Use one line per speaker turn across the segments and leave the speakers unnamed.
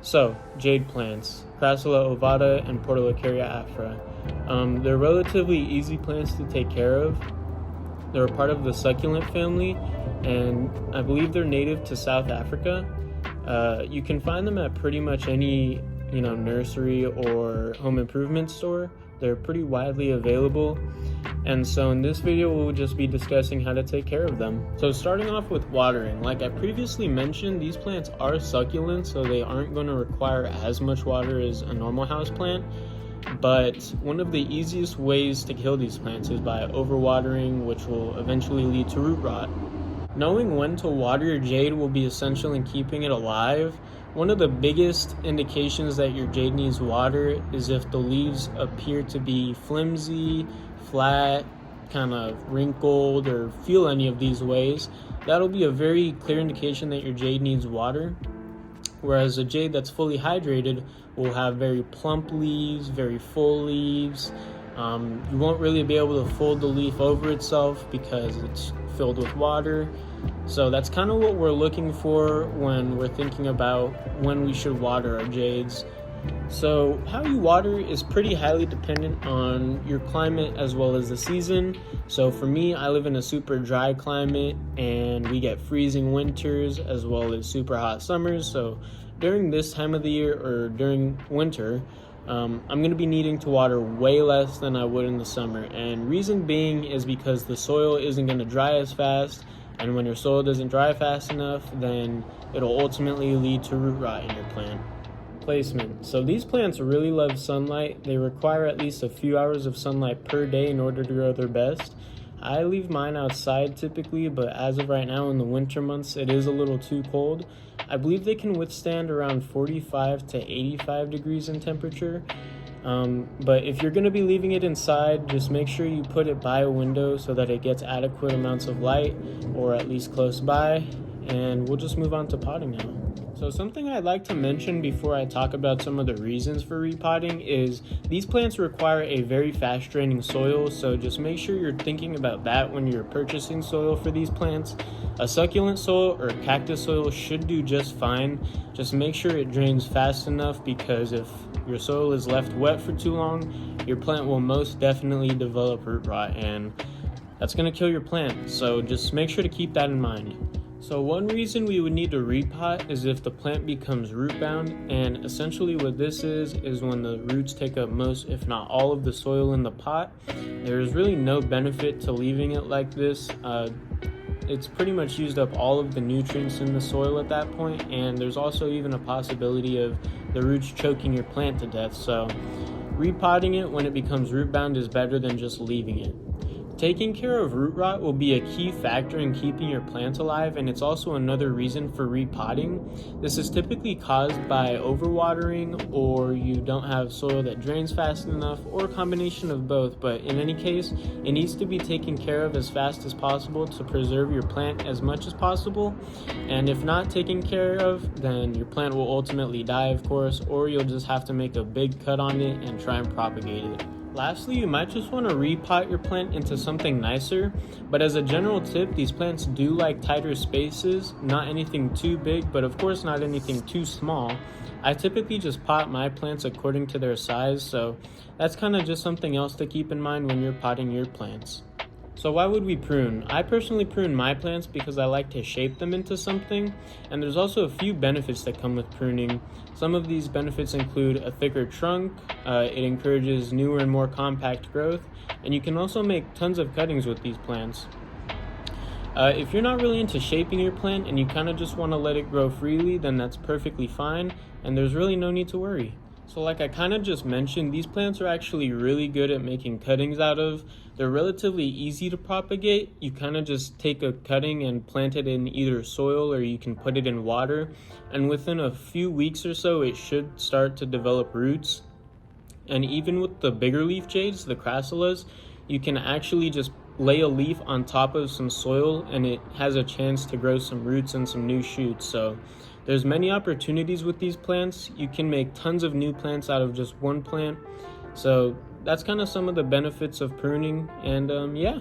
So, jade plants, Crassula ovata and Portulacaria afra. They're relatively easy plants to take care of. They're a part of the succulent family, and I believe they're native to South Africa. You can find them at pretty much any nursery or home improvement store. They're pretty widely available, and so in this video we'll just be discussing how to take care of them. So starting off with watering, like I previously mentioned, these plants are succulent, so they aren't going to require as much water as a normal house plant. But one of the easiest ways to kill these plants is by overwatering, which will eventually lead to root rot. Knowing when to water your jade will be essential in keeping it alive. One of the biggest indications that your jade needs water is if the leaves appear to be flimsy, flat, kind of wrinkled, or feel any of these ways. That'll be a very clear indication that your jade needs water. Whereas a jade that's fully hydrated will have very plump leaves, very full leaves. You won't really be able to fold the leaf over itself because it's filled with water. So that's kind of what we're looking for when we're thinking about when we should water our jades. So how you water is pretty highly dependent on your climate as well as the season. So for me, I live in a super dry climate and we get freezing winters as well as super hot summers. So during this time of the year or during winter, I'm going to be needing to water way less than I would in the summer. And reason being is because the soil isn't going to dry as fast. And when your soil doesn't dry fast enough, then it'll ultimately lead to root rot in your plant. Placement. So these plants really love sunlight. They require at least a few hours of sunlight per day in order to grow their best. I leave mine outside typically, but as of right now in the winter months, it is a little too cold. I believe they can withstand around 45 to 85 degrees in temperature. But if you're going to be leaving it inside, just make sure you put it by a window so that it gets adequate amounts of light, or at least close by. And we'll just move on to potting now. So something I'd like to mention before I talk about some of the reasons for repotting is these plants require a very fast draining soil, so just make sure you're thinking about that when you're purchasing soil for these plants. A succulent soil or cactus soil should do just fine. Just make sure it drains fast enough, because if your soil is left wet for too long, your plant will most definitely develop root rot, and that's going to kill your plant. So just make sure to keep that in mind. So one reason we would need to repot is if the plant becomes root bound, and essentially what this is when the roots take up most, if not all, of the soil in the pot. There is really no benefit to leaving it like this. It's pretty much used up all of the nutrients in the soil at that point, and there's also even a possibility of the roots choking your plant to death. So repotting it when it becomes root bound is better than just leaving it. Taking care of root rot will be a key factor in keeping your plants alive, and it's also another reason for repotting. This is typically caused by overwatering, or you don't have soil that drains fast enough, or a combination of both. But in any case, it needs to be taken care of as fast as possible to preserve your plant as much as possible. And if not taken care of, then your plant will ultimately die, of course, or you'll just have to make a big cut on it and try and propagate it. Lastly, you might just want to repot your plant into something nicer, but as a general tip, these plants do like tighter spaces, not anything too big, but of course not anything too small. I typically just pot my plants according to their size, so that's kind of just something else to keep in mind when you're potting your plants. So why would we prune? I personally prune my plants because I like to shape them into something, and there's also a few benefits that come with pruning. Some of these benefits include a thicker trunk, it encourages newer and more compact growth, and you can also make tons of cuttings with these plants. If you're not really into shaping your plant and you kind of just want to let it grow freely, then that's perfectly fine, and there's really no need to worry. So like I kind of just mentioned, these plants are actually really good at making cuttings out of. They're relatively easy to propagate. You kind of just take a cutting and plant it in either soil, or you can put it in water. And within a few weeks or so, it should start to develop roots. And even with the bigger leaf jades, the crassulas, you can actually just lay a leaf on top of some soil and it has a chance to grow some roots and some new shoots. So there's many opportunities with these plants. You can make tons of new plants out of just one plant. So that's kind of some of the benefits of pruning, and yeah.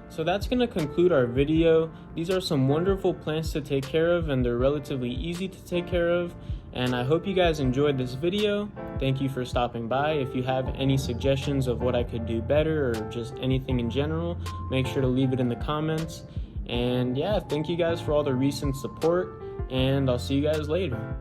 So that's going to conclude our video. These are some wonderful plants to take care of, and they're relatively easy to take care of. And I hope you guys enjoyed this video. Thank you for stopping by. If you have any suggestions of what I could do better or just anything in general, make sure to leave it in the comments. And yeah, thank you guys for all the recent support, and I'll see you guys later.